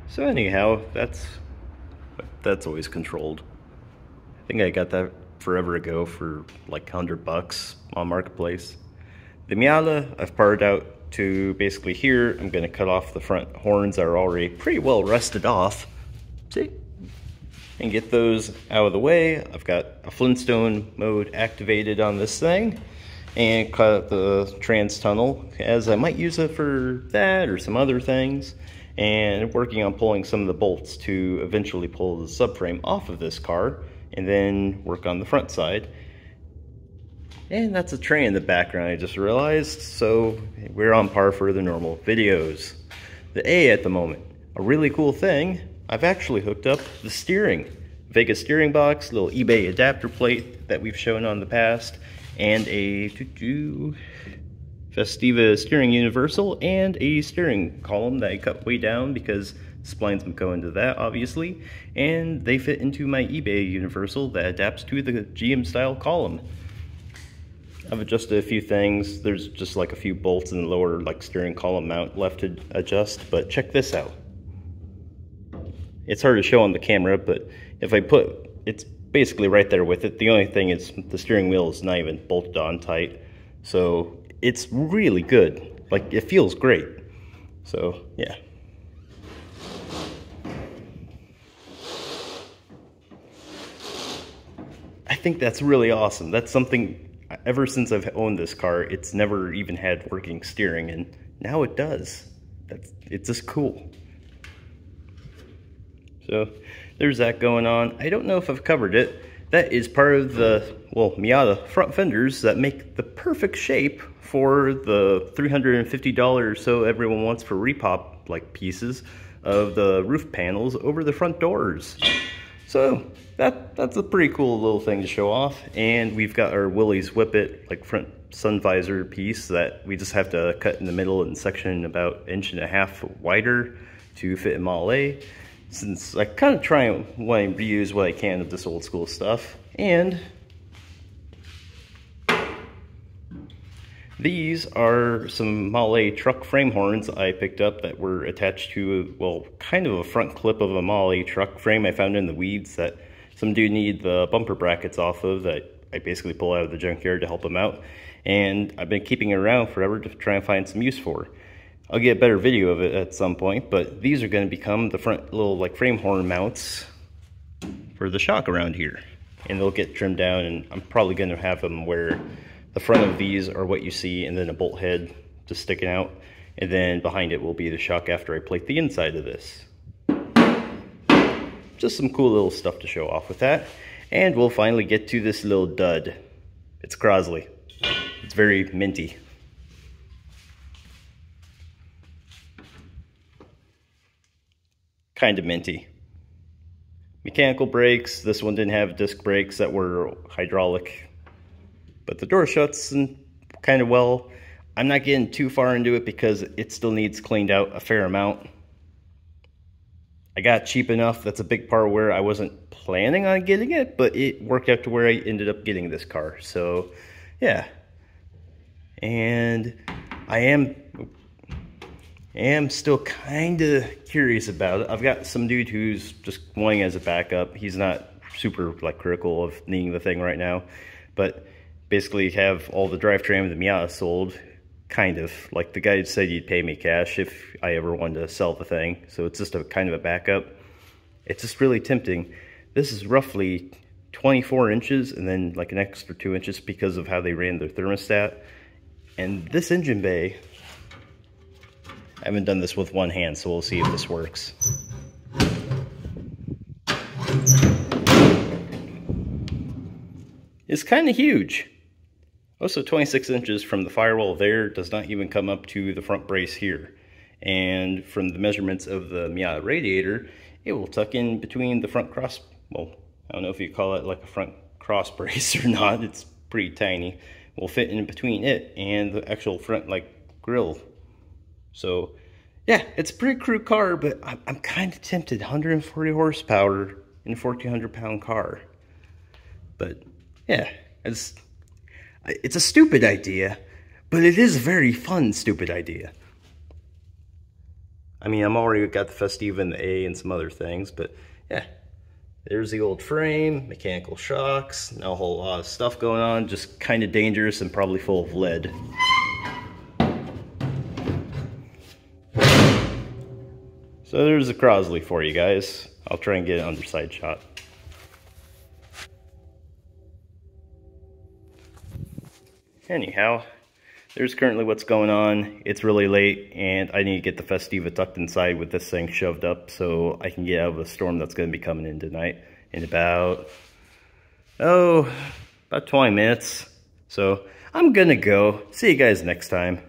So anyhow, that's always controlled. I think I got that forever ago for like $100 on Marketplace. The Miata I've parted out to basically here. I'm gonna cut off the front horns that are already pretty well rusted off. See? And get those out of the way. I've got a Flintstone mode activated on this thing and cut out the trans tunnel, as I might use it for that or some other things, and working on pulling some of the bolts to eventually pull the subframe off of this car and then work on the front side. And that's a train in the background I just realized, so we're on par for the normal videos. The A at the moment, a really cool thing, I've actually hooked up the steering. Vega steering box, little eBay adapter plate that we've shown on the past, and a Festiva steering universal, and a steering column that I cut way down because splines would go into that, obviously, and they fit into my eBay universal that adapts to the GM style column. I've adjusted a few things. There's just like a few bolts in the lower like steering column mount left to adjust, but check this out. It's hard to show on the camera, but if I put, it's basically right there with it. The only thing is the steering wheel is not even bolted on tight. So it's really good. Like, it feels great. So yeah. I think that's really awesome. That's something, ever since I've owned this car, it's never even had working steering, and now it does. It's just cool. So there's that going on. I don't know if I've covered it. That is part of the, well, Miata front fenders that make the perfect shape for the $350 or so everyone wants for repop like pieces of the roof panels over the front doors. So that's a pretty cool little thing to show off. And we've got our Willys Whippet like front sun visor piece that we just have to cut in the middle and section about 1.5 inches wider to fit in Model A, since I kind of try and want to reuse what I can of this old school stuff. And these are some Model A truck frame horns I picked up that were attached to, well, kind of a front clip of a Model A truck frame I found in the weeds that some dude needed the bumper brackets off of, that I basically pull out of the junkyard to help him out. And I've been keeping it around forever to try and find some use for. I'll get a better video of it at some point, but these are going to become the front little like frame horn mounts for the shock around here. And they'll get trimmed down, and I'm probably going to have them where the front of these are what you see, and then a bolt head just sticking out, and then behind it will be the shock after I plate the inside of this. Just some cool little stuff to show off with that. And we'll finally get to this little dud. It's Crosley. It's very minty. Kind of minty. Mechanical brakes. This one didn't have disc brakes that were hydraulic, but the door shuts kind of well. I'm not getting too far into it because it still needs cleaned out a fair amount. I got cheap enough. That's a big part where I wasn't planning on getting it, but it worked out to where I ended up getting this car. So yeah, and I am still kind of curious about it. I've got some dude who's just wanting as a backup. He's not super like critical of needing the thing right now, but basically have all the drivetrain of the Miata sold, kind of. Like, the guy said he'd pay me cash if I ever wanted to sell the thing, so it's just a kind of a backup. It's just really tempting. This is roughly 24 inches and then like an extra 2 inches because of how they ran their thermostat. And this engine bay, I haven't done this with one hand, so we'll see if this works. It's kind of huge. Also, 26 inches from the firewall there does not even come up to the front brace here. And from the measurements of the Miata radiator, it will tuck in between the front cross, well, I don't know if you call it like a front cross brace or not. It's pretty tiny. It will fit in between it and the actual front like grille. So yeah, it's a pretty crude car, but I'm kind of tempted. 140 horsepower in a 1,400 pound car. But yeah, it's a stupid idea, but it is a very fun stupid idea. I mean, I'm already got the Festiva and the A and some other things, but yeah. There's the old frame, mechanical shocks, not a whole lot of stuff going on, just kind of dangerous and probably full of lead. So there's the Crosley for you guys. I'll try and get an underside shot. Anyhow, there's currently what's going on. It's really late and I need to get the Festiva tucked inside with this thing shoved up so I can get out of the storm that's going to be coming in tonight in about 20 minutes. So I'm gonna go. See you guys next time.